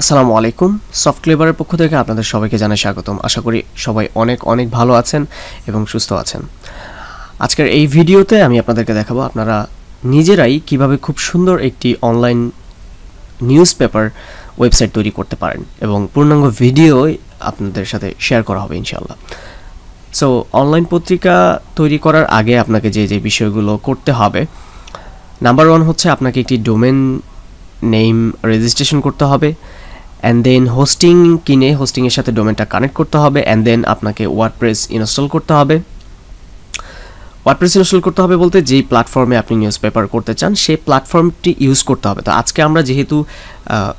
আসসালামু আলাইকুম সফট ক্লেভারের পক্ষ থেকে আপনাদের সবাইকে জানাই স্বাগতম। আশা করি সবাই অনেক ভালো আছেন এবং সুস্থ আছেন। আজকের এই ভিডিওতে আমি আপনাদেরকে দেখাবো আপনারা নিজেরাই কিভাবে খুব সুন্দর একটি অনলাইন নিউজপেপার ওয়েবসাইট তৈরি করতে পারেন এবং পূর্ণাঙ্গ ভিডিও আপনাদের সাথে শেয়ার করা হবে ইনশাআল্লাহ। সো অনলাইন পত্রিকা তৈরি করার আগে আপনাকে যে বিষয়গুলো করতে হবে, নাম্বার 1 হচ্ছে আপনাকে একটি ডোমেন নেম রেজিস্ট্রেশন করতে হবে, অ্যান্ড দেন হোস্টিং কিনে হোস্টিংয়ের সাথে ডোমেনটা কানেক্ট করতে হবে, অ্যান্ড দেন আপনাকে ওয়ার্ডপ্রেস ইনস্টল করতে হবে। ওয়ার্ডপ্রেস ইনস্টল করতে হবে বলতে যেই প্ল্যাটফর্মে আপনি নিউজপেপার করতে চান সেই প্ল্যাটফর্মটি ইউজ করতে হবে। তো আজকে আমরা যেহেতু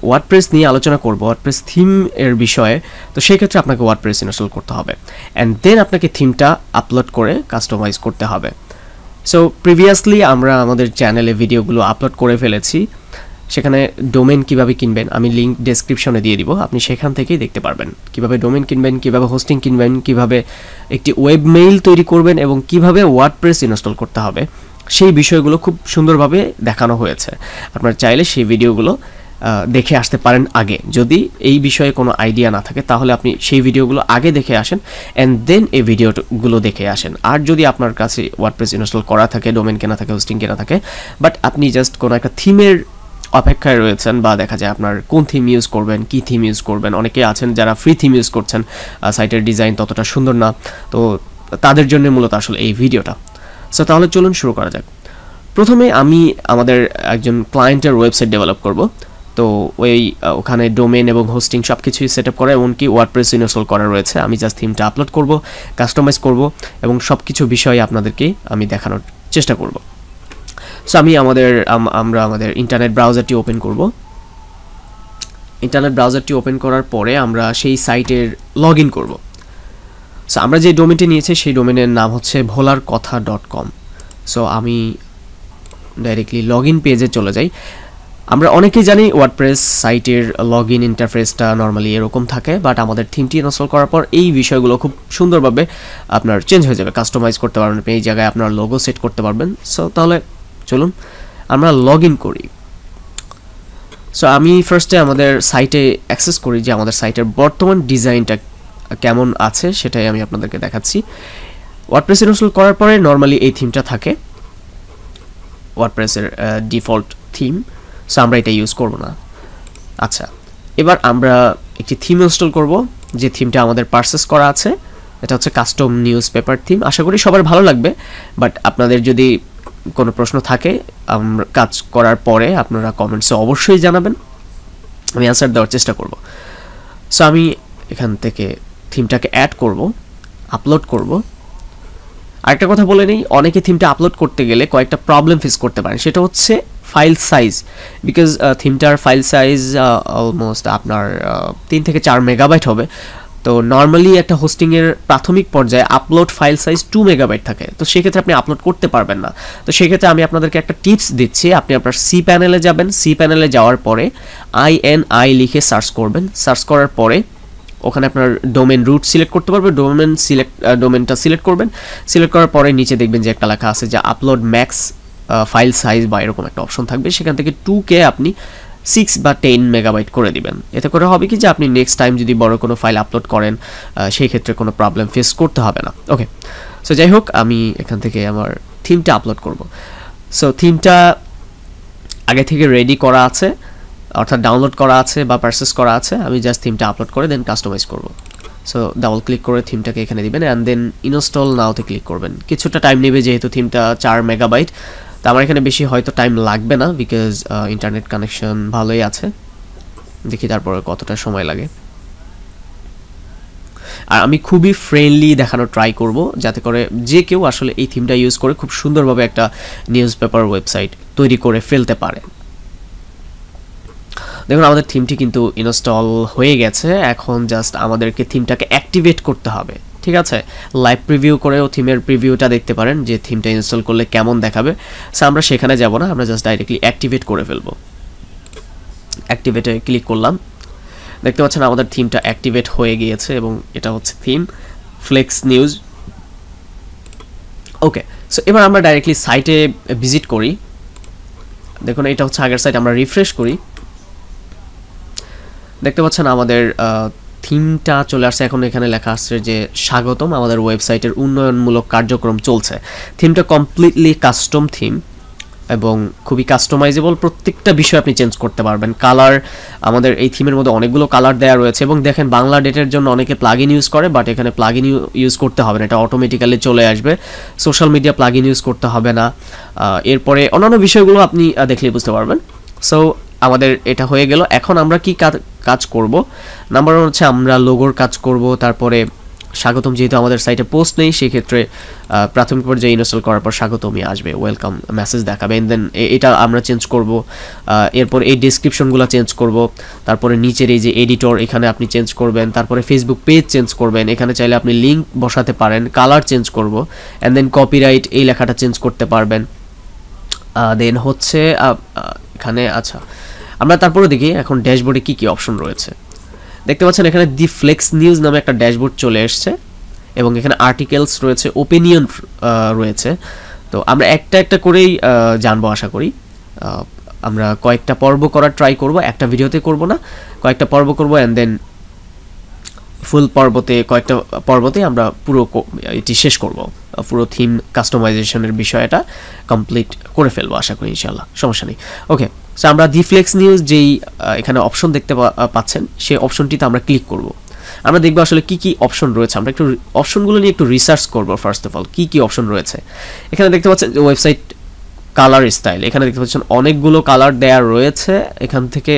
ওয়ার্ডপ্রেস নিয়ে আলোচনা করব, ওয়ার্ডপ্রেস থিম এর বিষয়ে, তো সেই ক্ষেত্রে আপনাকে ওয়ার্ডপ্রেস ইনস্টল করতে হবে, অ্যান্ড দেন আপনাকে থিমটা আপলোড করে কাস্টমাইজ করতে হবে। সো প্রিভিয়াসলি আমরা আমাদের চ্যানেলে ভিডিওগুলো আপলোড করে ফেলেছি, সেখানে ডোমেন কিভাবে কিনবেন আমি লিংক ডেসক্রিপশনে দিয়ে দিব, আপনি সেখান থেকেই দেখতে পারবেন কিভাবে ডোমেন কিনবেন, কিভাবে হোস্টিং কিনবেন, কিভাবে একটি ওয়েব মেইল তৈরি করবেন এবং কিভাবে ওয়ার্ডপ্রেস ইনস্টল করতে হবে, সেই বিষয়গুলো খুব সুন্দরভাবে দেখানো হয়েছে। আপনারা চাইলে সেই ভিডিওগুলো দেখে আসতে পারেন আগে। যদি এই বিষয়ে কোনো আইডিয়া না থাকে তাহলে আপনি সেই ভিডিওগুলো আগে দেখে আসেন অ্যান্ড দেন এই ভিডিওগুলো দেখে আসেন। আর যদি আপনার কাছে ওয়ার্ডপ্রেস ইনস্টল করা থাকে, ডোমেন কেনা থাকে, হোস্টিং কেনা থাকে, বাট আপনি জাস্ট কোনো একটা থিমের অপেক্ষায় রয়েছেন বা দেখা যায় আপনার কোন থিম ইউজ করবেন, কি থিম ইউজ করবেন, অনেকে আছেন যারা ফ্রি থিম ইউজ করছেন, সাইটের ডিজাইন ততটা সুন্দর না, তো তাদের জন্য মূলত আসলে এই ভিডিওটা। সো তাহলে চলুন শুরু করা যাক। প্রথমে আমি আমাদের একজন ক্লায়েন্টের ওয়েবসাইট ডেভেলপ করব। তো ওখানে ডোমেন এবং হোস্টিং সব কিছুই সেট আপ করা, এমনকি ওয়ার্ডপ্রেস ইনস্টল করা রয়েছে। আমি জাস্ট থিমটা আপলোড করব, কাস্টমাইজ করব এবং সব কিছু বিষয়ে আপনাদেরকে আমি দেখানোর চেষ্টা করব। সো আমরা আমাদের ইন্টারনেট ব্রাউজারটি ওপেন করব। ইন্টারনেট ব্রাউজারটি ওপেন করার পরে আমরা সেই সাইটের লগ ইন করব। সো আমরা যে ডোমেনটি নিয়েছি সেই ডোমেনের নাম হচ্ছে volarkotha.com। সো আমি ডাইরেক্টলি লগ ইন পেজে চলে যাই। আমরা অনেকেই জানি ওয়ার্ডপ্রেস সাইটের লগ ইন ইন্টারফেসটা নর্মালি এরকম থাকে, বাট আমাদের থিমটি ইনস্টল করার পর এই বিষয়গুলো খুব সুন্দরভাবে আপনার চেঞ্জ হয়ে যাবে, কাস্টমাইজ করতে পারবেন, এই জায়গায় আপনার লোগো সেট করতে পারবেন। সো তাহলে চলুন আমরা লগ ইন করি। সো আমি ফার্স্টে আমাদের সাইটে অ্যাক্সেস করি যে আমাদের সাইটের বর্তমান ডিজাইনটা কেমন আছে সেটাই আমি আপনাদেরকে দেখাচ্ছি। ওয়ার্ডপ্রেস ইনস্টল করার পরে নর্মালি এই থিমটা থাকে, ওয়ার্ডপ্রেসের ডিফল্ট থিম। সো আমরা এটা ইউজ করব না। আচ্ছা, এবার আমরা একটি থিম ইনস্টল করব যে থিমটা আমাদের পারচেস করা আছে। এটা হচ্ছে কাস্টম নিউজপেপার থিম। আশা করি সবার ভালো লাগবে, বাট আপনাদের যদি কোনো প্রশ্ন থাকে আমরা কাজ করার পরে আপনারা কমেন্টসে অবশ্যই জানাবেন, আমি অ্যান্সার দেওয়ার চেষ্টা করব। সো আমি এখান থেকে থিমটাকে অ্যাড করব, আপলোড করব। আরেকটা কথা বলে নিই, অনেকে থিমটা আপলোড করতে গেলে কয়েকটা প্রবলেম ফেস করতে পারেন, সেটা হচ্ছে ফাইল সাইজ। বিকজ থিমটার ফাইল সাইজ অলমোস্ট আপনার 3 থেকে 4 মেগাবাইট হবে। তো নর্মালি একটা হোস্টিংয়ের প্রাথমিক পর্যায়ে আপলোড ফাইল সাইজ 2 মেগাবাইট থাকে, তো সেক্ষেত্রে আপনি আপলোড করতে পারবেন না। তো সেক্ষেত্রে আমি আপনাদেরকে একটা টিপস দিচ্ছি, আপনি আপনার সি প্যানেলে যাবেন, সি প্যানেলে যাওয়ার পরে INI লিখে সার্চ করবেন। সার্চ করার পরে ওখানে আপনার ডোমেন রুট সিলেক্ট করতে পারবেন, ডোমেনটা সিলেক্ট করবেন। সিলেক্ট করার পরে নিচে দেখবেন যে একটা লেখা আছে যে আপলোড ম্যাক্স ফাইল সাইজ বা এরকম একটা অপশন থাকবে, সেখান থেকে 2K আপনি 6 বা 10 মেগাবাইট করে দিবেন। এতে করে হবে কি যে আপনি নেক্সট টাইম যদি বড় কোনো ফাইল আপলোড করেন সেই ক্ষেত্রে কোনো প্রবলেম ফেস করতে হবে না। ওকে, সো যাই হোক আমি এখান থেকে আমার থিমটা আপলোড করব। সো থিমটা আগে থেকে রেডি করা আছে, অর্থাৎ ডাউনলোড করা আছে বা পারচেস করা আছে। আমি জাস্ট থিমটা আপলোড করে দেন কাস্টমাইজ করব। সো ডাবল ক্লিক করে থিমটাকে এখানে দিবেন অ্যান্ড দেন ইনস্টল নাওতে ক্লিক করবেন। কিছুটা টাইম নেবে যেহেতু থিমটা 4 মেগাবাইট, তো আমার এখানে বেশি হয়তো টাইম লাগবে না, বিকজ ইন্টারনেট কানেকশন ভালোই আছে। দেখি তারপরে কতটা সময় লাগে। আর আমি খুবই ফ্রেন্ডলি দেখানোর ট্রাই করব যাতে করে যে কেউ আসলে এই থিমটা ইউজ করে খুব সুন্দরভাবে একটা নিউজপেপার ওয়েবসাইট তৈরি করে ফেলতে পারে। দেখুন আমাদের থিমটি কিন্তু ইনস্টল হয়ে গেছে, এখন জাস্ট আমাদেরকে থিমটাকে অ্যাক্টিভেট করতে হবে। ঠিক আছে, লাইভ প্রিভিউ করেও থিমের প্রিভিউটা দেখতে পারেন যে থিমটা ইনস্টল করলে কেমন দেখাবে। সো আমরা সেখানে যাব না, আমরা জাস্ট ডাইরেক্টলি অ্যাক্টিভেট করে ফেলবো। অ্যাক্টিভেটে ক্লিক করলাম, দেখতে পাচ্ছেন আমাদের থিমটা অ্যাক্টিভেট হয়ে গিয়েছে এবং এটা হচ্ছে থিম ফ্লেক্স নিউজ। ওকে, সো এবার আমরা ডাইরেক্টলি সাইটে ভিজিট করি। দেখুন এটা হচ্ছে আগের সাইট, আমরা রিফ্রেশ করি। দেখতে পাচ্ছেন আমাদের থিমটা চলে আসছে। এখন এখানে লেখা আসছে যে স্বাগতম, আমাদের ওয়েবসাইটের উন্নয়নমূলক কার্যক্রম চলছে। থিমটা কমপ্লিটলি কাস্টম থিম এবং খুবই কাস্টমাইজেবল, প্রত্যেকটা বিষয় আপনি চেঞ্জ করতে পারবেন। কালার, আমাদের এই থিমের মধ্যে অনেকগুলো কালার দেওয়া রয়েছে এবং দেখেন বাংলা ডেটের জন্য অনেকে প্লাগইন ইউজ করে, বাট এখানে প্লাগইন ইউজ করতে হবে না, এটা অটোমেটিক্যালি চলে আসবে। সোশ্যাল মিডিয়া প্লাগইন ইউজ করতে হবে না। এরপরে অন্যান্য বিষয়গুলো আপনি দেখলেই বুঝতে পারবেন। সো আমাদের এটা হয়ে গেল। এখন আমরা কি কাজ করব? নাম্বার 1 হচ্ছে আমরা লোগোর কাজ করব। তারপরে স্বাগতম, যেহেতু আমাদের সাইটে পোস্ট নেই, সেক্ষেত্রে প্রাথমিক পর্যায়ে ইনস্টল করার পর স্বাগতমই আসবে, ওয়েলকাম মেসেজ দেখাবে। এন্ড দেন এটা আমরা চেঞ্জ করব। এরপর এই ডেসক্রিপশনগুলো চেঞ্জ করব। তারপরে নিচের এই যে এডিটর, এখানে আপনি চেঞ্জ করবেন। তারপরে ফেসবুক পেজ চেঞ্জ করবেন, এখানে চাইলে আপনি লিঙ্ক বসাতে পারেন। কালার চেঞ্জ করব। অ্যান্ড দেন কপিরাইট, এই লেখাটা চেঞ্জ করতে পারবেন। দেন হচ্ছে এখানে আচ্ছা, আমরা তারপরে দেখি এখন ড্যাশবোর্ডে কি কি অপশন রয়েছে। দেখতে পাচ্ছেন এখানে দি ফ্লেক্স নিউজ নামে একটা ড্যাশবোর্ড চলে এসছে এবং এখানে আর্টিকেলস রয়েছে, ওপিনিয়ন রয়েছে। তো আমরা একটা একটা করেই জানবো আশা করি। আমরা কয়েকটা পর্ব করার ট্রাই করব, একটা ভিডিওতে করব না, কয়েকটা পর্ব করব। অ্যান্ড দেন ফুল কয়েকটা পর্বতে আমরা পুরো এটি শেষ করব, পুরো থিম কাস্টমাইজেশনের বিষয়টা কমপ্লিট করে ফেলবো আশা করি, ইনশাআল্লাহ, সমস্যা নেই। ওকে, সো আমরা দি ফ্লেক্স নিউজ যেই এখানে অপশন দেখতে পাচ্ছেন, সেই অপশনটিতে আমরা ক্লিক করব। আমরা দেখবো আসলে কি কি অপশন রয়েছে। আমরা একটু অপশনগুলো নিয়ে একটু রিসার্চ করব। ফার্স্ট অফ অল কি কি অপশন রয়েছে এখানে দেখতে পাচ্ছেন। ওয়েবসাইট কালার স্টাইল, এখানে দেখতে পাচ্ছেন অনেকগুলো কালার দেয়া রয়েছে। এখান থেকে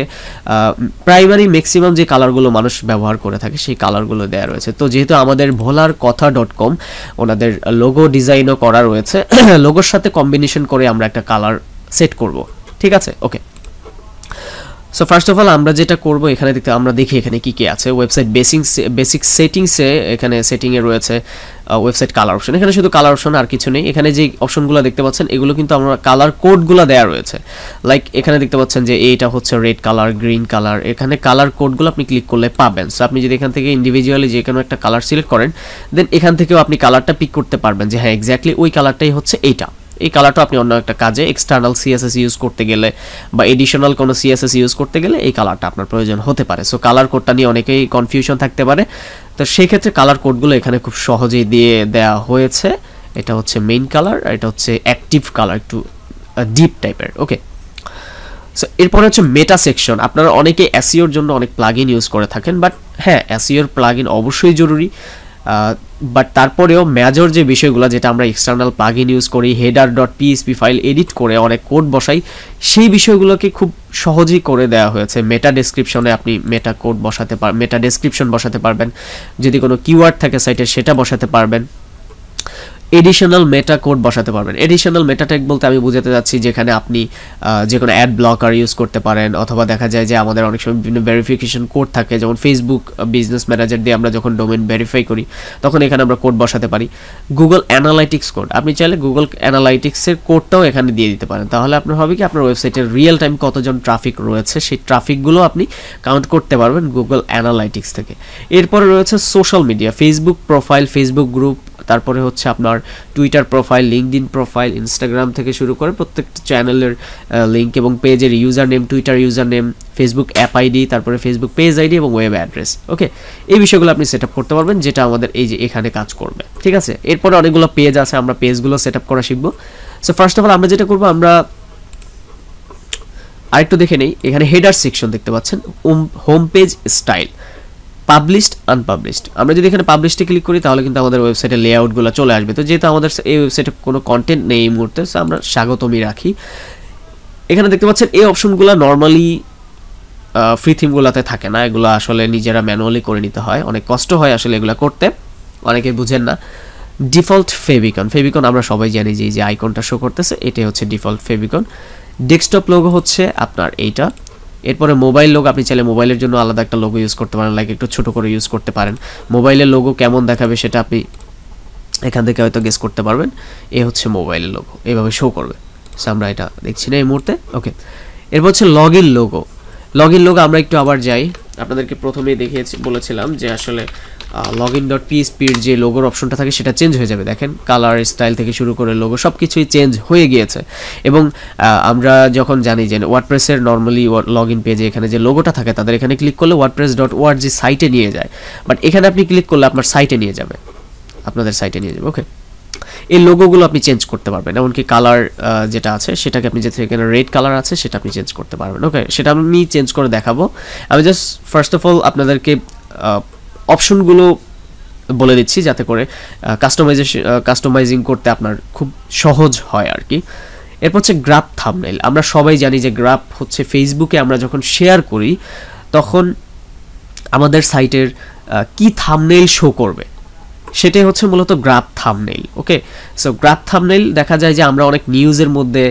প্রাইমারি ম্যাক্সিমাম যে কালারগুলো মানুষ ব্যবহার করে থাকে সেই কালারগুলো দেয়া রয়েছে। তো যেহেতু আমাদের ভোলারকথা.com ওনাদের লোগো ডিজাইনও করা রয়েছে, লোগোর সাথে কম্বিনেশন করে আমরা একটা কালার সেট করব, ঠিক আছে? ওকে, সো ফার্স্ট অফ অল আমরা যেটা করব, এখানে আমরা দেখি এখানে কি কি আছে। ওয়েবসাইট বেসিক সেটিংসে এখানে সেটিংয়ে রয়েছে ওয়েবসাইট কালার অপশন। এখানে শুধু কালার অপশন, আর কিছু নেই। এখানে যে অপশনগুলো দেখতে পাচ্ছেন এগুলো কিন্তু আমরা কালার কোডগুলো দেওয়া রয়েছে। লাইক এখানে দেখতে পাচ্ছেন যে এইটা হচ্ছে রেড কালার, গ্রিন কালার, এখানে কালার কোডগুলো আপনি ক্লিক করলে পাবেন। সো আপনি যদি এখান থেকে ইন্ডিভিজুয়ালি যে কোনো একটা কালার সিলেক্ট করেন, দেন এখান থেকেও আপনি কালারটা পিক করতে পারবেন যে হ্যাঁ এক্স্যাক্টলি ওই কালারটাই হচ্ছে এইটা। এই কালারটা আপনি অন্য একটা কাজে এক্সটার্নাল সিএসএস ইউজ করতে গেলে বা এডিশনাল কোনো সিএসএস ইউজ করতে গেলে এই কালারটা আপনার প্রয়োজন হতে পারে। সো কালার কোডটা নিয়ে অনেকেই কনফিউশন থাকতে পারে, তো সেই ক্ষেত্রে কালার কোডগুলো এখানে খুব সহজেই দিয়ে দেওয়া হয়েছে। এটা হচ্ছে মেইন কালার, আর এটা হচ্ছে অ্যাক্টিভ কালার, একটু ডিপ টাইপের। ওকে, সো এরপরে হচ্ছে মেটা সেকশন। আপনারা অনেকে এসইওর জন্য অনেক প্লাগইন ইউজ করে থাকেন, বাট হ্যাঁ এসইওর প্লাগইন অবশ্যই জরুরি, বাট তারপরেও মেজর যে বিষয়গুলো যেটা আমরা এক্সটার্নাল প্লাগইন ইউজ করি, header.php ফাইল এডিট করে অনেক কোড বসাই, সেই বিষয়গুলোকে খুব সহজেই করে দেওয়া হয়েছে। মেটা ডেসক্রিপশনে আপনি মেটা কোড বসাতে পারবেন, মেটা ডেসক্রিপশন বসাতে পারবেন, যদি কোনো কিওয়ার্ড থাকে সাইটে সেটা বসাতে পারবেন, এডিশনাল মেটা কোড বসাতে পারবেন। এডিশনাল মেটা ট্যাগ বলতে আমি বোঝাতে যাচ্ছি যেখানে আপনি যে কোনো অ্যাড ব্লকার ইউজ করতে পারেন, অথবা দেখা যায় যে আমাদের অনেক সময় বিভিন্ন ভেরিফিকেশন কোড থাকে, যেমন ফেসবুক বিজনেস ম্যানেজার দিয়ে আমরা যখন ডোমেন ভেরিফাই করি তখন এখানে আমরা কোড বসাতে পারি। গুগল অ্যানালাইটিক্স কোড, আপনি চাইলে গুগল অ্যানালাইটিক্সের কোডটাও এখানে দিয়ে দিতে পারেন। তাহলে আপনার হবে কি, আপনার ওয়েবসাইটের রিয়েল টাইম কতজন ট্রাফিক রয়েছে সেই ট্রাফিকগুলো আপনি কাউন্ট করতে পারবেন গুগল অ্যানালাইটিক্স থেকে। এরপরে রয়েছে social media, Facebook profile, Facebook group, তারপরে হচ্ছে আপনার Twitter profile, LinkedIn profile, Instagram থেকে শুরু করে প্রত্যেকটা চ্যানেলের লিঙ্ক এবং পেজের user name, Twitter user name, Facebook app ID, তারপরে ফেসবুক পেজ আইডি এবং ওয়েব অ্যাড্রেস। ওকে, এই বিষয়গুলো আপনি সেট আপ করতে পারবেন, যেটা আমাদের এই যে এখানে কাজ করবে, ঠিক আছে? এরপরে অনেকগুলো পেজ আছে, আমরা পেজগুলো সেট আপ করা শিখবো। সো ফার্স্ট অফ অল আমরা যেটা করবো, আমরা আরেকটু দেখে নেই। এখানে হেডার সেকশন দেখতে পাচ্ছেন, home page style, published unpublished. আমরা যদি এখানে পাবলিশডে ক্লিক করি তাহলে কিন্তু আমাদের ওয়েবসাইটের লেআউটগুলো চলে আসবে। তো যেহেতু আমাদের এই ওয়েবসাইটে কোনো কন্টেন্ট নেই এই মুহূর্তে, সো আমরা স্বাগতমই রাখি। এখানে দেখতে পাচ্ছেন এই অপশনগুলো নর্মালি ফ্রি থিমগুলোতে থাকে না, এগুলো আসলে নিজেরা ম্যানুয়ালি করে নিতে হয়, অনেক কষ্ট হয় আসলে এগুলো করতে, অনেকে বুঝেন না। ডিফল্ট ফেভিকন আমরা সবাই জানি যে এই যে আইকনটা শো করতেছে এটাই হচ্ছে ডিফল্ট ফেভিকন। ডেস্কটপ লোগো হচ্ছে আপনার এইটা। এরপরে মোবাইল লোগো, আপনি চাইলে মোবাইলের জন্য আলাদা একটা লোগো ইউজ করতে পারেন, লাইক একটু ছোট করে ইউজ করতে পারেন। মোবাইলের লোগো কেমন দেখাবে সেটা আপনি এখান থেকে হয়তো গেস করতে পারবেন। এ হচ্ছে মোবাইলের লোগো, এভাবে শো করবে। সো আমরা এটা দেখছি না এই মুহূর্তে। ওকে, এরপর হচ্ছে লগইন লোগো। আমরা একটু আবার যাই, আপনাদেরকে প্রথমেই বলেছিলাম যে আসলে login.php এর যে লোগোর অপশনটা থাকে সেটা চেঞ্জ হয়ে যাবে। দেখেন কালার স্টাইল থেকে শুরু করে লোগো সব কিছুই চেঞ্জ হয়ে গিয়েছে। এবং আমরা যখন জানি যে ওয়ার্ডপ্রেসের নর্মালি লগইন পেজে এখানে যে লোগোটা থাকে তাদের এখানে ক্লিক করলে wordpress.org সাইটে নিয়ে যায়, বাট এখানে আপনি ক্লিক করলে আপনার সাইটে নিয়ে যাবে, আপনাদের সাইটে নিয়ে যাবে। ওকে, এই লোগোগুলো আপনি চেঞ্জ করতে পারবেন, এমনকি কালার যেটা আছে সেটাকে আপনি যেটা এখানে রেড কালার আছে সেটা আপনি চেঞ্জ করতে পারবেন। ওকে, সেটা আমি চেঞ্জ করে দেখাবো। আমি জাস্ট ফার্স্ট অফ অল আপনাদেরকে অপশনগুলো বলে দিচ্ছি যাতে করে কাস্টমাইজিং করতে আপনার খুব সহজ হয় আর কি। এরপর হচ্ছে গ্রাফ থাম্বনেইল। আমরা সবাই জানি যে গ্রাফ হচ্ছে ফেসবুকে আমরা যখন শেয়ার করি তখন আমাদের সাইটের কি থাম্বনেইল শো করবে সেটাই হচ্ছে মূলত গ্রাফ থাম্বনেইল। ওকে, সো গ্রাফ থাম্বনেইল দেখা যায় যে আমরা অনেক নিউজের মধ্যে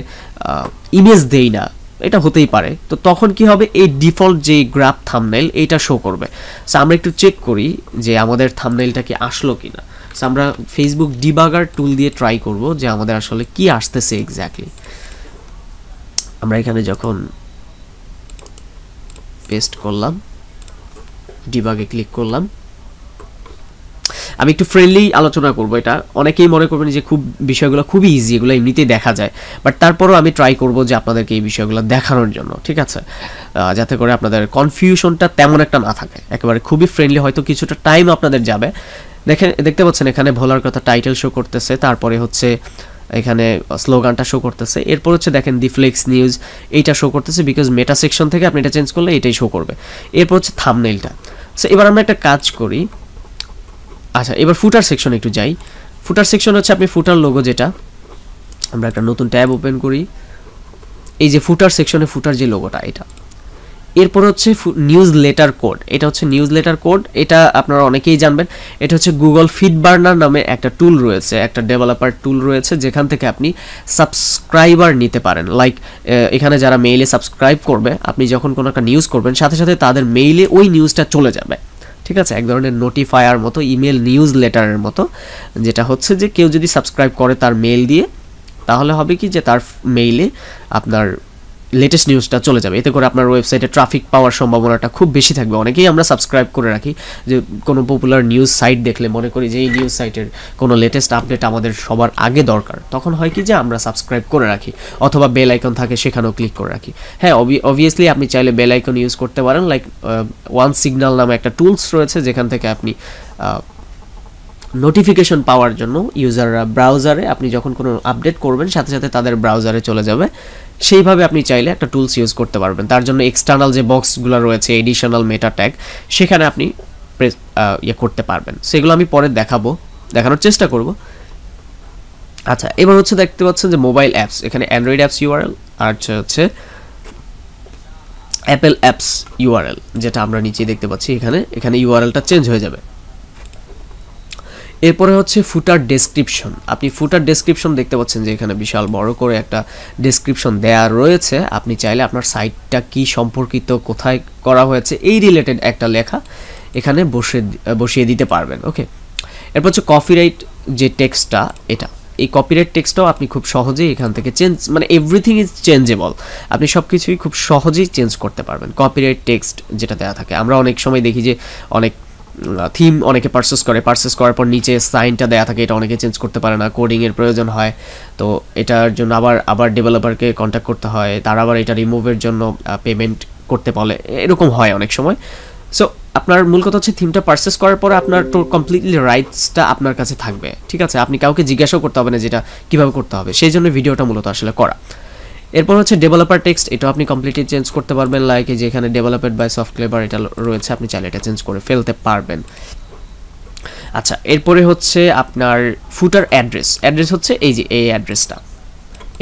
ইমেজ দেই না, এটা হতেই পারে, তো তখন কি হবে এই ডিফল্ট যে গ্রাফ থাম্বনেইল এইটা শো করবে। সো আমরা একটু চেক করি যে আমাদের থাম্বনেইলটা কি আসলো কিনা। সো আমরা ফেসবুক ডিবাগার টুল দিয়ে ট্রাই করব যে আমাদের আসলে কি আসতেছে এক্স্যাক্টলি। আমরা এখানে যখন পেস্ট করলাম, ডিবাগে ক্লিক করলাম, আমি একটু ফ্রেন্ডলি আলোচনা করব। এটা অনেকেই মনে করবেন যে খুব বিষয়গুলো খুবই ইজি, এগুলো এমনিতেই দেখা যায়, বাট তারপরও আমি ট্রাই করব যে আপনাদেরকে এই বিষয়গুলো দেখানোর জন্য, ঠিক আছে, যাতে করে আপনাদের কনফিউশনটা তেমন একটা না থাকে। একেবারে খুবই ফ্রেন্ডলি, হয়তো কিছুটা টাইম আপনাদের যাবে। দেখতে পাচ্ছেন এখানে ভোলার কথা টাইটেল শো করতেছে, তারপরে হচ্ছে এখানে স্লোগানটা শো করতেছে, এরপর হচ্ছে দেখেন দি ফ্লেক্স নিউজ এইটা শো করতেছে, বিকজ মেটা সেকশন থেকে আপনি এটা চেঞ্জ করলে এটাই শো করবে। এরপর হচ্ছে থাম্বনেইলটা। সো এবার আমরা একটা কাজ করি, আচ্ছা এবার ফুটার সেকশনে একটু যাই। ফুটার সেকশন হচ্ছে আপনি ফুটার লোগো, যেটা আমরা একটা নতুন ট্যাব ওপেন করি, এই যে ফুটার সেকশনে ফুটার যে লোগোটা এটা। এরপর হচ্ছে নিউজ লেটার কোড, এটা হচ্ছে নিউজ লেটার কোড, এটা আপনারা অনেকেই জানবেন। এটা হচ্ছে গুগল ফিডবার্নার নামে একটা টুল রয়েছে, একটা ডেভেলপার টুল রয়েছে যেখান থেকে আপনি সাবস্ক্রাইবার নিতে পারেন। লাইক এখানে যারা মেইলে সাবস্ক্রাইব করবে, আপনি যখন কোনো একটা নিউজ করবেন সাথে সাথে তাদের মেইলে ওই নিউজটা চলে যাবে, ঠিক আছে, এক ধরনের নোটিফায়ার মতো, ইমেল নিউজ লেটারের মতো, যেটা হচ্ছে যে কেউ যদি সাবস্ক্রাইব করে তার মেইল দিয়ে, তাহলে হবে কি যে তার মেইলে আপনার লেটেস্ট নিউজটা চলে যাবে। এতে করে আপনার ওয়েবসাইটে ট্রাফিক পাওয়ার সম্ভাবনাটা খুব বেশি থাকবে। অনেকেই আমরা সাবস্ক্রাইব করে রাখি, যে কোনো পপুলার নিউজ সাইট দেখলে মনে করি যে এই নিউজ সাইটের কোনো লেটেস্ট আপডেট আমাদের সবার আগে দরকার, তখন হয় কি যে আমরা সাবস্ক্রাইব করে রাখি, অথবা বেল আইকন থাকে সেখানেও ক্লিক করে রাখি। হ্যাঁ, অবভিয়াসলি আপনি চাইলে বেল আইকন ইউজ করতে পারেন। লাইক ওয়ান সিগন্যাল নামে একটা টুলস রয়েছে যেখান থেকে আপনি নোটিফিকেশন পাওয়ার জন্য ইউজাররা ব্রাউজারে আপনি যখন কোনো আপডেট করবেন সাথে সাথে তাদের ব্রাউজারে চলে যাবে, সেইভাবে আপনি চাইলে একটা টুলস ইউজ করতে পারবেন। তার জন্য এক্সটার্নাল যে বক্সগুলো রয়েছে, এডিশনাল মেটা ট্যাগ, সেখানে আপনি করতে পারবেন। সেগুলো আমি পরে দেখানোর চেষ্টা করব। আচ্ছা, এবার হচ্ছে দেখতে পাচ্ছেন যে মোবাইল অ্যাপস, এখানে অ্যান্ড্রয়েড অ্যাপস ইউআরএল আর হচ্ছে অ্যাপেল অ্যাপস ইউআরএল, যেটা আমরা নিচে দেখতে পাচ্ছি। এখানে ইউআরএলটা চেঞ্জ হয়ে যাবে। এরপরে হচ্ছে ফুটার ডেসক্রিপশন। আপনি ফুটার ডেসক্রিপশন দেখতে পাচ্ছেন যে এখানে বিশাল বড় করে একটা ডেসক্রিপশন দেয়া রয়েছে। আপনি চাইলে আপনার সাইটটা কি সম্পর্কিত, কোথায় করা হয়েছে, এই রিলেটেড একটা লেখা এখানে বসিয়ে দিতে পারবেন। ওকে, এরপর হচ্ছে কপিরাইট যে টেক্সটটা, এটা এই কপিরাইট টেক্সটটাও আপনি খুব সহজেই এখান থেকে মানে এভরিথিং ইজ চেঞ্জেবল, আপনি সব কিছুই খুব সহজেই চেঞ্জ করতে পারবেন। কপিরাইট টেক্সট যেটা দেওয়া থাকে, আমরা অনেক সময় দেখি যে অনেক থিম অনেকে পারচেস করার পর নিচে সাইনটা দেওয়া থাকে, এটা অনেকে চেঞ্জ করতে পারে না, কোডিংয়ের প্রয়োজন হয়, তো এটার জন্য আবার ডেভেলপারকে কন্ট্যাক্ট করতে হয়, তার আবার এটা রিমুভের জন্য পেমেন্ট করতে বলে, এরকম হয় অনেক সময়। সো আপনার মূল কথা হচ্ছে থিমটা পারচেস করার পরে আপনার তো কমপ্লিটলি রাইটসটা আপনার কাছে থাকবে, ঠিক আছে, আপনি কাউকে জিজ্ঞাসাও করতে হবে না যেটা কীভাবে করতে হবে, সেই জন্য ভিডিওটা মূলত আসলে করা। এরপর হচ্ছে ডেভেলপার টেক্সট, এটা আপনি কমপ্লিটলি চেঞ্জ করতে পারবেন। লাইক যে এখানে ডেভেলপড বাই সফটক্লেভার এটা রয়েছে, আপনি চাইলে এটা চেঞ্জ করে ফেলতে পারবেন। আচ্ছা, এরপরে হচ্ছে আপনার ফুটার অ্যাড্রেস হচ্ছে এই যে এই অ্যাড্রেসটা,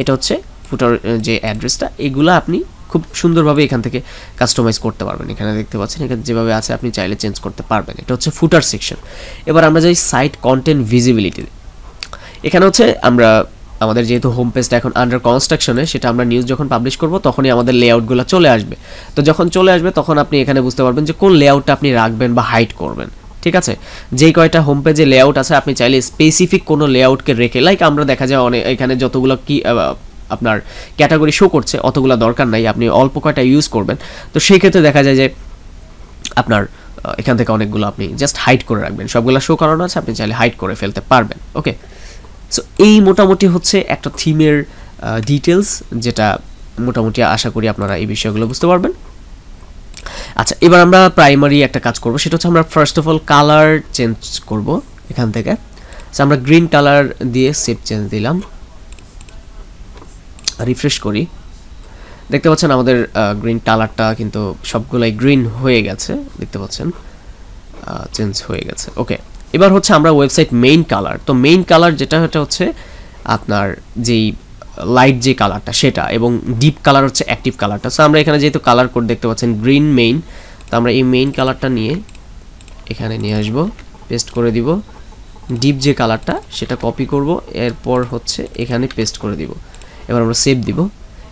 এটা হচ্ছে ফুটার যে অ্যাড্রেসটা, এগুলো আপনি খুব সুন্দরভাবে এখান থেকে কাস্টমাইজ করতে পারবেন। এখানে দেখতে পাচ্ছেন এখানে যেভাবে আছে আপনি চাইলে চেঞ্জ করতে পারবেন। এটা হচ্ছে ফুটার সেকশন। এবার আমরা যাই সাইট কন্টেন্ট ভিজিবিলিটি। এখানে হচ্ছে আমাদের যেহেতু হোম পেজটা এখন আন্ডার কনস্ট্রাকশনে, সেটা আমরা নিউজ যখন পাবলিশ করব তখনই আমাদের লেআউটগুলো চলে আসবে। তো যখন চলে আসবে তখন আপনি এখানে বুঝতে পারবেন যে কোন লেআউটটা আপনি রাখবেন বা হাইড করবেন, ঠিক আছে। যেই কয়টা হোম পেজে লেআউট আছে আপনি চাইলে স্পেসিফিক কোনো লেআউটকে রেখে, লাইক আমরা দেখা যায় অনেক এখানে যতগুলো কি আপনার ক্যাটাগরি শো করছে অতগুলো দরকার নাই, আপনি অল্প কয়টা ইউজ করবেন। তো সেই ক্ষেত্রে দেখা যায় যে আপনার এখান থেকে অনেকগুলো আপনি জাস্ট হাইড করে রাখবেন, সবগুলো শো করানো আছে, আপনি চাইলে হাইড করে ফেলতে পারবেন। ওকে, সো এই মোটামুটি হচ্ছে একটা থিমের ডিটেলস, যেটা মোটামুটি আশা করি আপনারা এই বিষয়গুলো বুঝতে পারবেন। আচ্ছা, এবার আমরা প্রাইমারি একটা কাজ করব, সেটা হচ্ছে আমরা first of all colour change করব এখান থেকে। সো আমরা গ্রিন কালার দিয়ে সেভ চেঞ্জ দিলাম, রিফ্রেশ করি, দেখতে পাচ্ছেন আমাদের গ্রিন কালারটা কিন্তু সবগুলাই গ্রিন হয়ে গেছে, দেখতে পাচ্ছেন চেঞ্জ হয়ে গেছে। ওকে, এবার হচ্ছে আমরা ওয়েবসাইট মেইন কালার, তো মেইন কালার যেটা হচ্ছে আপনার যেই লাইট যে কালারটা সেটা, এবং ডিপ কালার হচ্ছে অ্যাক্টিভ কালারটা। সো আমরা এখানে যেহেতু কালার কোড দেখতে পাচ্ছেন গ্রিন মেইন, তো আমরা এই মেইন কালারটা নিয়ে এখানে নিয়ে আসব, পেস্ট করে দিব। ডিপ যে কালারটা সেটা কপি করব, এরপর হচ্ছে এখানে পেস্ট করে দিব। এবার আমরা সেভ দিব।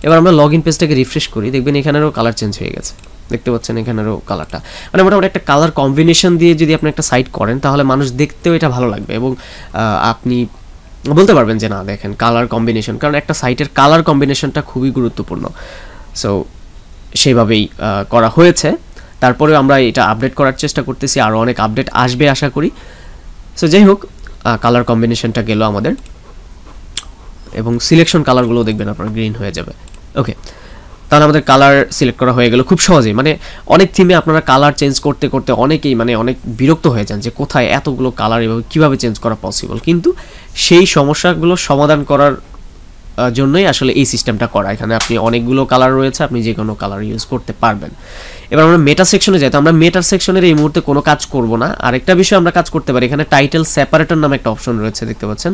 এবার আমরা লগ ইন পেজটাকে রিফ্রেশ করি, দেখবেন এখানেরও কালার চেঞ্জ হয়ে গেছে, দেখতে পাচ্ছেন এখানেরও কালারটা, মানে মোটামুটি একটা কালার কম্বিনেশন দিয়ে যদি আপনি একটা সাইট করেন তাহলে মানুষ দেখতেও এটা ভালো লাগবে, এবং আপনি বলতে পারবেন যে না দেখেন কালার কম্বিনেশন, কারণ একটা সাইটের কালার কম্বিনেশনটা খুবই গুরুত্বপূর্ণ। সো সেইভাবেই করা হয়েছে। তারপরেও আমরা এটা আপডেট করার চেষ্টা করতেছি, আরও অনেক আপডেট আসবে আশা করি। সো যাই হোক, কালার কম্বিনেশনটা গেল আমাদের, এবং সিলেকশন কালারগুলো দেখবেন আপনার গ্রিন হয়ে যাবে। ওকে, তাহলে আমাদের কালার সিলেক্ট করা হয়ে গেল খুব সহজেই। মানে অনেক থিমে আপনারা কালার চেঞ্জ করতে করতে অনেকেই মানে অনেক বিরক্ত হয়ে যান যে কোথায় এতগুলো কালার এভাবে কীভাবে চেঞ্জ করা পসিবল, কিন্তু সেই সমস্যাগুলো সমাধান করার জন্যই আসলে এই সিস্টেমটা করা। এখানে আপনি অনেকগুলো কালার রয়েছে, আপনি যে কোনো কালার ইউজ করতে পারবেন। এবার আমরা মেটা সেকশনে যাই, তো আমরা মেটার সেকশনের এই মুহূর্তে কোনো কাজ করব না। আরেকটা বিষয় আমরা কাজ করতে পারি, এখানে টাইটেল সেপারেটর নামে একটা অপশন রয়েছে, দেখতে পাচ্ছেন।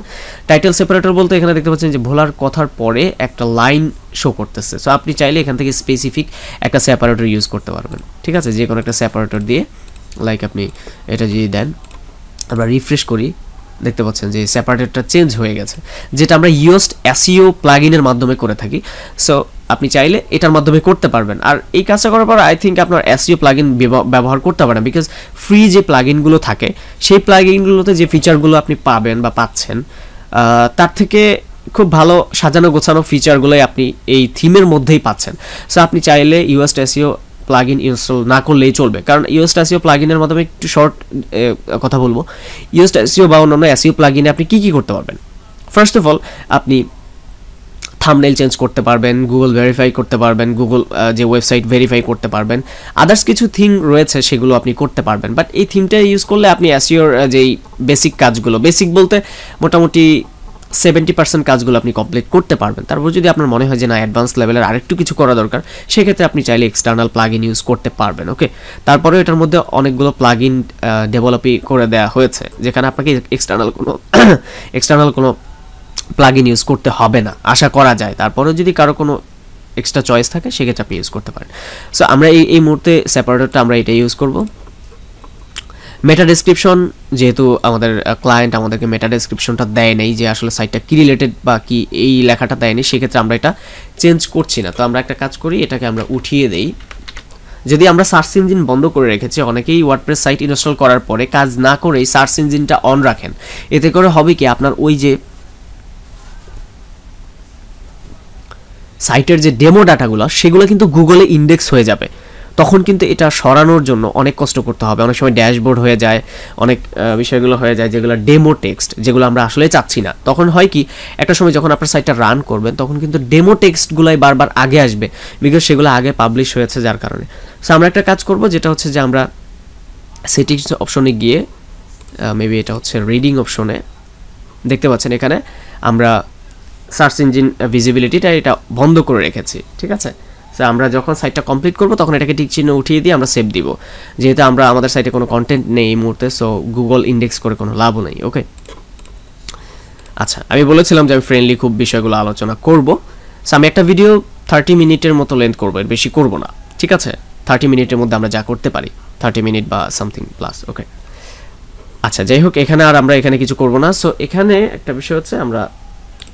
টাইটেল সেপারেটর বলতে এখানে দেখতে পাচ্ছেন যে ভোলার কথার পরে একটা লাইন শো করতেছে। সো আপনি চাইলে এখান থেকে স্পেসিফিক একটা সেপারেটর ইউজ করতে পারবেন, ঠিক আছে, যে কোনো একটা সেপারেটর দিয়ে। লাইক আপনি এটা যদি দেন, আমরা রিফ্রেশ করি, দেখতে পাচ্ছেন যে সেপারেটরটা চেঞ্জ হয়ে গেছে, যেটা আমরা ইউএসড এসইও প্লাগইনের মাধ্যমে করে থাকি। সো আপনি চাইলে এটার মাধ্যমে করতে পারবেন। আর এই কাজটা করার পর আই থিঙ্ক আপনার এসইও প্লাগইন ব্যবহার করতে পারেন, বিকজ ফ্রি যে প্লাগইনগুলো থাকে সেই প্লাগইনগুলোতে যে ফিচারগুলো আপনি পাবেন বা পাচ্ছেন তার থেকে খুব ভালো সাজানো গোছানো ফিচারগুলোই আপনি এই থিমের মধ্যেই পাচ্ছেন। সো আপনি চাইলে ইউএসড এসইও প্লাগইন ইনস্টল না করলেই চলবে, কারণ ইউএসড এসইও প্লাগইনের মাধ্যমে একটু শর্ট কথা বলবো। ইউএসড এসইও বা অন্যান্য এসইও প্লাগইনে আপনি কি করতে পারবেন? ফার্স্ট অফ অল আপনি থাম্বনেল চেঞ্জ করতে পারবেন, গুগল ভেরিফাই করতে পারবেন, গুগল যে ওয়েবসাইট ভেরিফাই করতে পারবেন, আদার্স কিছু থিম রয়েছে সেগুলো আপনি করতে পারবেন। বাট এই থিমটা ইউজ করলে আপনি এসইওর যেই বেসিক কাজগুলো, বেসিক বলতে মোটামুটি 70% কাজগুলো আপনি কমপ্লিট করতে পারবেন। তারপর যদি আপনার মনে হয় যে না অ্যাডভান্স লেভেলের আরেকটু কিছু করা দরকার, সেক্ষেত্রে আপনি চাইলে এক্সটার্নাল প্লাগইন ইউজ করতে পারবেন। ওকে, তারপরেও এটার মধ্যে অনেকগুলো প্লাগইন ডেভেলপই করে দেওয়া হয়েছে, যেখানে আপনাকে এক্সটার্নাল কোনো প্লাগইন ইউজ করতে হবে না আশা করা যায়। তারপরেও যদি কারো কোনো এক্সট্রা চয়েস থাকে সেক্ষেত্রে আপনি ইউজ করতে পারেন। সো আমরা এই মুহূর্তে সেপারেটরটা আমরা এটা ইউজ করব। মেটা ডেসক্রিপশন, যেহেতু আমাদের ক্লায়েন্ট আমাদেরকে মেটা ডেসক্রিপশনটা দেয় নেই যে আসলে সাইটটা কি রিলেটেড বা কি, এই লেখাটা দেয়নি, সেক্ষেত্রে আমরা এটা চেঞ্জ করছি না। তো আমরা একটা কাজ করি, এটাকে আমরা উঠিয়ে দেই। যদি আমরা সার্চ ইঞ্জিন বন্ধ করে রেখেছি, অনেকেই ওয়ার্ডপ্রেস সাইট ইনস্টল করার পরে কাজ না করেই সার্চ ইঞ্জিনটা অন রাখেন, এতে করে হবে কি আপনার ওই যে সাইটের যে ডেমো ডাটাগুলো সেগুলো কিন্তু গুগলে ইন্ডেক্স হয়ে যাবে। তখন কিন্তু এটা সরানোর জন্য অনেক কষ্ট করতে হবে, অনেক সময় ড্যাশবোর্ড হয়ে যায়, অনেক বিষয়গুলো হয়ে যায় যেগুলো ডেমো টেক্সট, যেগুলো আমরা আসলে চাচ্ছি না। তখন হয় কি একটা সময় যখন আপনার সাইটটা রান করবেন তখন কিন্তু ডেমো টেক্সটগুলাই বারবার আগে আসবে, বিকজ সেগুলো আগে পাবলিশ হয়েছে যার কারণে। সো আমরা একটা কাজ করব, যেটা হচ্ছে যে আমরা সেটিংস অপশনে গিয়ে মেবি এটা হচ্ছে রিডিং অপশনে, দেখতে পাচ্ছেন এখানে আমরা সার্চ ইঞ্জিন ভিজিবিলিটিটা এটা বন্ধ করে রেখেছি, ঠিক আছে। সো আমরা যখন সাইটটা কমপ্লিট করব তখন এটাকে টিক চিহ্ন উঠিয়ে দিয়ে আমরা সেভ দিব, যেহেতু আমাদের সাইটে কোনো কন্টেন্ট নেই এই মুহূর্তে, সো গুগল ইন্ডেক্স করে কোনো লাভও নেই। ওকে, আচ্ছা, আমি বলেছিলাম যে আমি ফ্রেন্ডলি খুব বিষয়গুলো আলোচনা করব। সো আমি একটা ভিডিও 30 মিনিটের মতো লেন্থ করবো, এর বেশি করব না, ঠিক আছে। 30 মিনিটের মধ্যে আমরা যা করতে পারি, 30 মিনিট বা সামথিং প্লাস। ওকে, আচ্ছা, যাই হোক, এখানে আর আমরা এখানে কিছু করব না। সো এখানে একটা বিষয় হচ্ছে আমরা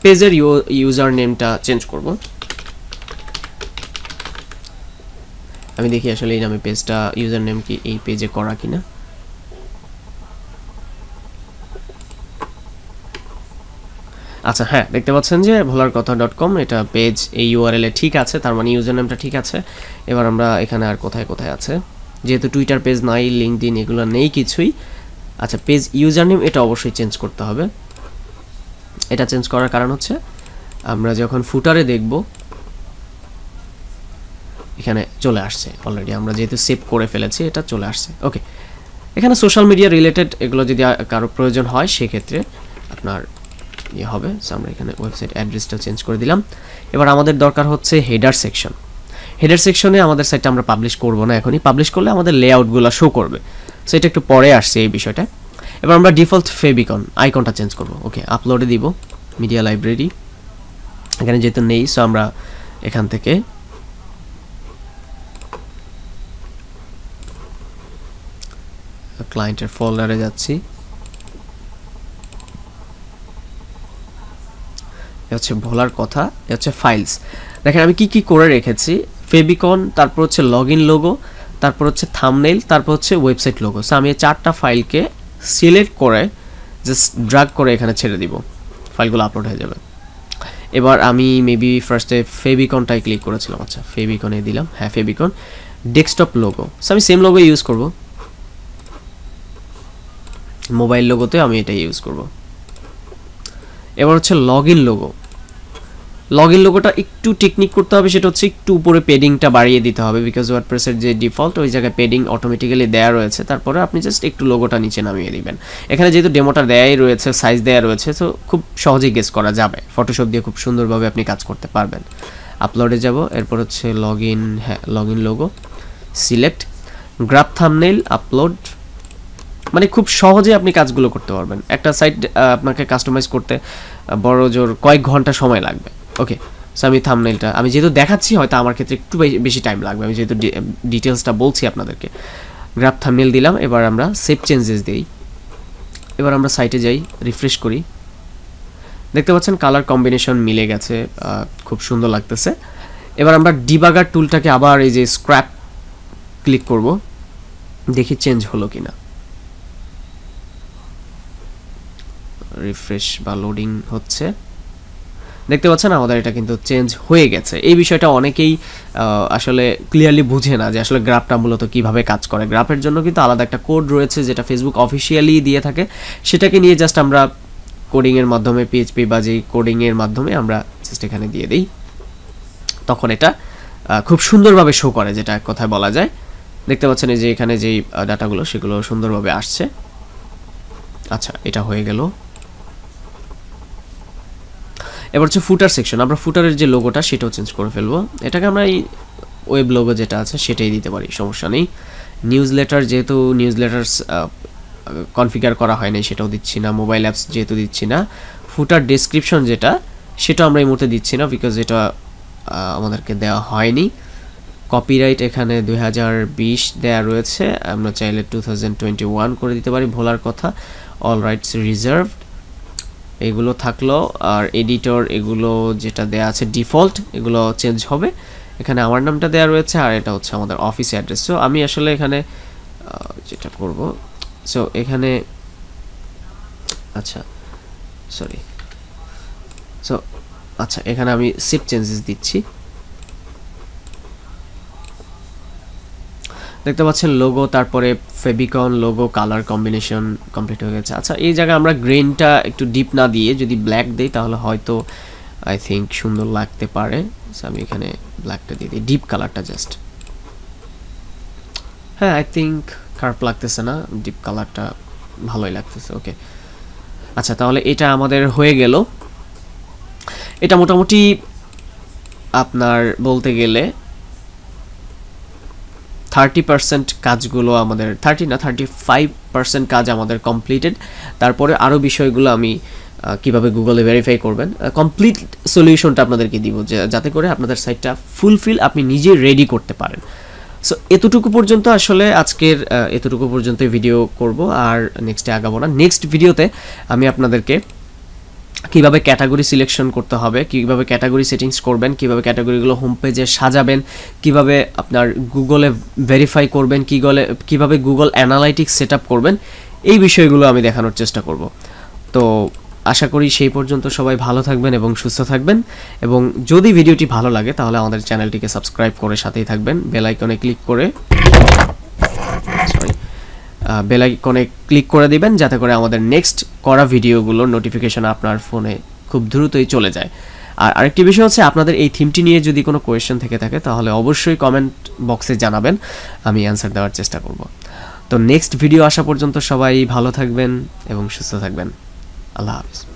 পেজের ইউজার নেমটা চেঞ্জ করব। আমি দেখি আসলে এই নামে পেজটা ইউজার নেম কি এই পেজে করা কিনা। আচ্ছা, হ্যাঁ, দেখতে পাচ্ছেন যে volarkotha.com এটা পেজ এই ইউআরএল এ ঠিক আছে, তার মানে ইউজার নেমটা ঠিক আছে। এবার আমরা এখানে আর কোথায় আছে যেহেতু টুইটার পেজ নাই, লিঙ্কডইন এগুলো নেই কিছুই। আচ্ছা, পেজ ইউজার নেম এটা অবশ্যই চেঞ্জ করতে হবে। এটা চেঞ্জ করার কারণ হচ্ছে আমরা যখন ফুটারে দেখব এখানে চলে আসছে অলরেডি, আমরা যেহেতু সেভ করে ফেলেছি এটা চলে আসছে। ওকে, এখানে সোশ্যাল মিডিয়া রিলেটেড এগুলো যদি কারো প্রয়োজন হয় সেক্ষেত্রে আপনার ইয়ে হবে। সো আমরা এখানে ওয়েবসাইট অ্যাড্রেসটা চেঞ্জ করে দিলাম। এবার আমাদের দরকার হচ্ছে হেডার সেকশন। হেডার সেকশনে আমাদের সাইটটা আমরা পাবলিশ করব না এখনই, পাবলিশ করলে আমাদের লেআউটগুলো শো করবে। সো এটা একটু পরে আসছে এই বিষয়টা। এবার আমরা ডিফল্ট ফেবিকন আইকনটা চেঞ্জ করব। ওকে, আপলোডে দিব মিডিয়া লাইব্রেরি, এখানে যেহেতু নেই সো আমরা এখান থেকে ক্লায়েন্টের ফোল্ডারে যাচ্ছি। এটা হচ্ছে ভোলার কথা, এটা হচ্ছে ফাইলস। দেখেন আমি কি কি করে রেখেছি, ফেবিকন, তারপর হচ্ছে লগইন লোগো, তারপর হচ্ছে থাম্বনেইল, তারপর হচ্ছে ওয়েবসাইট লোগো। সো আমি এই 4টা ফাইলকে সিলেক্ট করে জাস্ট ড্র্যাগ করে এখানে ছেড়ে দিব, ফাইলগুলো আপলোড হয়ে যাবে। এবার আমি মেবি ফার্স্টে ফেবিকনটাই ক্লিক করেছিলাম। আচ্ছা, ফেবিকনে দিলাম, হ্যাঁ ফেবিকন, ডেস্কটপ লোগো। সো আমি সেম লোগো ইউজ করব, মোবাইল লোগোতে আমি এটা ইউজ করব। এবার হচ্ছে লগইন লোগো। লগইন লোগোটা একটু টেকনিক করতে হবে, সেটা হচ্ছে একটু উপরে পেডিংটা বাড়িয়ে দিতে হবে, বিকজ ওয়ার্ডপ্রেসের যে ডিফল্ট ওই জায়গায় পেডিং অটোমেটিক্যালি দেয়া রয়েছে। তারপরে আপনি জাস্ট একটু লোগোটা নিচে নামিয়ে দিবেন। এখানে যেহেতু ডেমোটা দেয়াই রয়েছে, সাইজ দেয়া রয়েছে, তো খুব সহজেই গেস করা যাবে। ফটোশপ দিয়ে খুব সুন্দরভাবে আপনি কাজ করতে পারবেন। আপলোডে যাব, এরপর হচ্ছে লগইন, হ্যাঁ login logo, select, graph thumbnail, upload. মানে খুব সহজে আপনি কাজগুলো করতে পারবেন। একটা সাইট আপনাকে কাস্টমাইজ করতে বড় জোর কয়েক ঘন্টা সময় লাগবে। ওকে, সো আমি থাম্বনেইলটা আমি যেহেতু দেখাচ্ছি হয়তো আমার ক্ষেত্রে একটু বেশি টাইম লাগবে, আমি যেহেতু ডিটেলসটা বলছি আপনাদেরকে। গ্রাফ থাম্বনেইল দিলাম, এবার আমরা সেভ চেঞ্জেস দিই। এবার আমরা সাইটে যাই, রিফ্রেশ করি, দেখতে পাচ্ছেন কালার কম্বিনেশন মিলে গেছে, খুব সুন্দর লাগতেছে। এবার আমরা ডিবাগার টুলটাকে আবার এই যে স্ক্র্যাপ ক্লিক করব, দেখি চেঞ্জ হলো কিনা। রিফ্রেশ বা লোডিং হচ্ছে, দেখতে পাচ্ছেন আমাদের এটা কিন্তু চেঞ্জ হয়ে গেছে। এই বিষয়টা অনেকেই আসলে ক্লিয়ারলি বুঝে না যে আসলে গ্রাফটা মূলত কিভাবে কাজ করে। গ্রাফের জন্য কিন্তু আলাদা একটা কোড রয়েছে যেটা ফেসবুক অফিসিয়ালি দিয়ে থাকে, সেটাকে নিয়ে জাস্ট আমরা কোডিংয়ের মাধ্যমে, পিএইচপি বা যেই কোডিংয়ের মাধ্যমে আমরা জাস্ট এখানে দিয়ে দিই, তখন এটা খুব সুন্দরভাবে শো করে, যেটা এক কথায় বলা যায়। দেখতে পাচ্ছেন এই যে এখানে যেই ডাটাগুলো সেগুলো সুন্দরভাবে আসছে। আচ্ছা, এটা হয়ে গেল। এবার হচ্ছে ফুটার সেকশন। আমরা ফুটারের যে লোগোটা সেটাও চেঞ্জ করে ফেলবো, এটাকে আমরা এই ওয়েব লোগো যেটা আছে সেটাই দিতে পারি, সমস্যা নেই। নিউজ লেটার, যেহেতু নিউজ লেটার্স কনফিগার করা হয় নাই সেটাও দিচ্ছি না, মোবাইল অ্যাপস যেহেতু দিচ্ছি না। ফুটার ডেসক্রিপশন যেটা, সেটা আমরা এই মুহূর্তে দিচ্ছি না, বিকজ এটা আমাদেরকে দেওয়া হয়নি। কপিরাইট এখানে 2020 দেয়া রয়েছে, আমরা চাইলে 2021 করে দিতে পারি, ভোলার কথা। অল রাইটস রিজার্ভড এগুলো থাকলো, আর এডিটর এগুলো যেটা দেয়া আছে ডিফল্ট, এগুলো চেঞ্জ হবে। এখানে আমার নামটা দেয়া রয়েছে, আর এটা হচ্ছে আমাদের অফিস অ্যাড্রেস। সো আমি আসলে এখানে যেটা করব, সো এখানে আচ্ছা সরি সো আচ্ছা এখানে আমি সেভ চেঞ্জেস দিচ্ছি। দেখতে পাচ্ছেন লোগো, তারপরে favicon logo, colour combination complete হয়ে গেছে। আচ্ছা, এই জায়গায় আমরা গ্রেনটা একটু ডিপ না দিয়ে যদি ব্ল্যাক দেই তাহলে হয়তো আই থিঙ্ক সুন্দর লাগতে পারে। আমি এখানে ব্ল্যাকটা দিয়ে দিই, ডিপ কালারটা জাস্ট। হ্যাঁ, আই থিঙ্ক খারাপ লাগতেছে না, ডিপ কালারটা ভালোই লাগতেছে। ওকে, আচ্ছা তাহলে এটা আমাদের হয়ে গেল। এটা মোটামুটি আপনার বলতে গেলে 30% কাজগুলো আমাদের, 30 না 35% কাজ আমাদের কমপ্লিটেড। তারপরে আরও বিষয়গুলো আমি কিভাবে গুগলে ভেরিফাই করবেন কমপ্লিট সলিউশনটা আপনাদেরকে দিব, যাতে করে আপনাদের সাইটটা ফুলফিল আপনি নিজে রেডি করতে পারেন। সো এতটুকু পর্যন্ত আসলে আজকের এতটুকু পর্যন্ত ভিডিও করব, আর নেক্সটে আগাবো না। নেক্সট ভিডিওতে আমি আপনাদেরকে কিভাবে ক্যাটাগরি সিলেকশন করতে হবে, কিভাবে ক্যাটাগরি সেটিংস করবেন, কিভাবে ক্যাটাগরিগুলো হোম পেজে সাজাবেন, কিভাবে আপনার গুগলে ভেরিফাই করবেন, কিভাবে গুগল অ্যানালাইটিক্স সেট আপ করবেন, এই বিষয়গুলো আমি দেখানোর চেষ্টা করব। তো আশা করি সেই পর্যন্ত সবাই ভালো থাকবেন এবং সুস্থ থাকবেন, এবং যদি ভিডিওটি ভালো লাগে তাহলে আমাদের চ্যানেলটিকে সাবস্ক্রাইব করে সাথেই থাকবেন, বেল আইকনে ক্লিক করে বেল আইকনে ক্লিক করে দিবেন যাতে করে আমাদের নেক্সট করা ভিডিওগুলোর নোটিফিকেশন আপনার ফোনে খুব দ্রুতই চলে যায়। আর আরেকটি বিষয় হচ্ছে আপনাদের এই থিমটি নিয়ে যদি কোনো কোয়েশ্চেন থেকে থাকে তাহলে অবশ্যই কমেন্ট বক্সে জানাবেন, আমি অ্যান্সার দেওয়ার চেষ্টা করব। তো নেক্সট ভিডিও আসা পর্যন্ত সবাই ভালো থাকবেন এবং সুস্থ থাকবেন। আল্লাহ হাফিজ।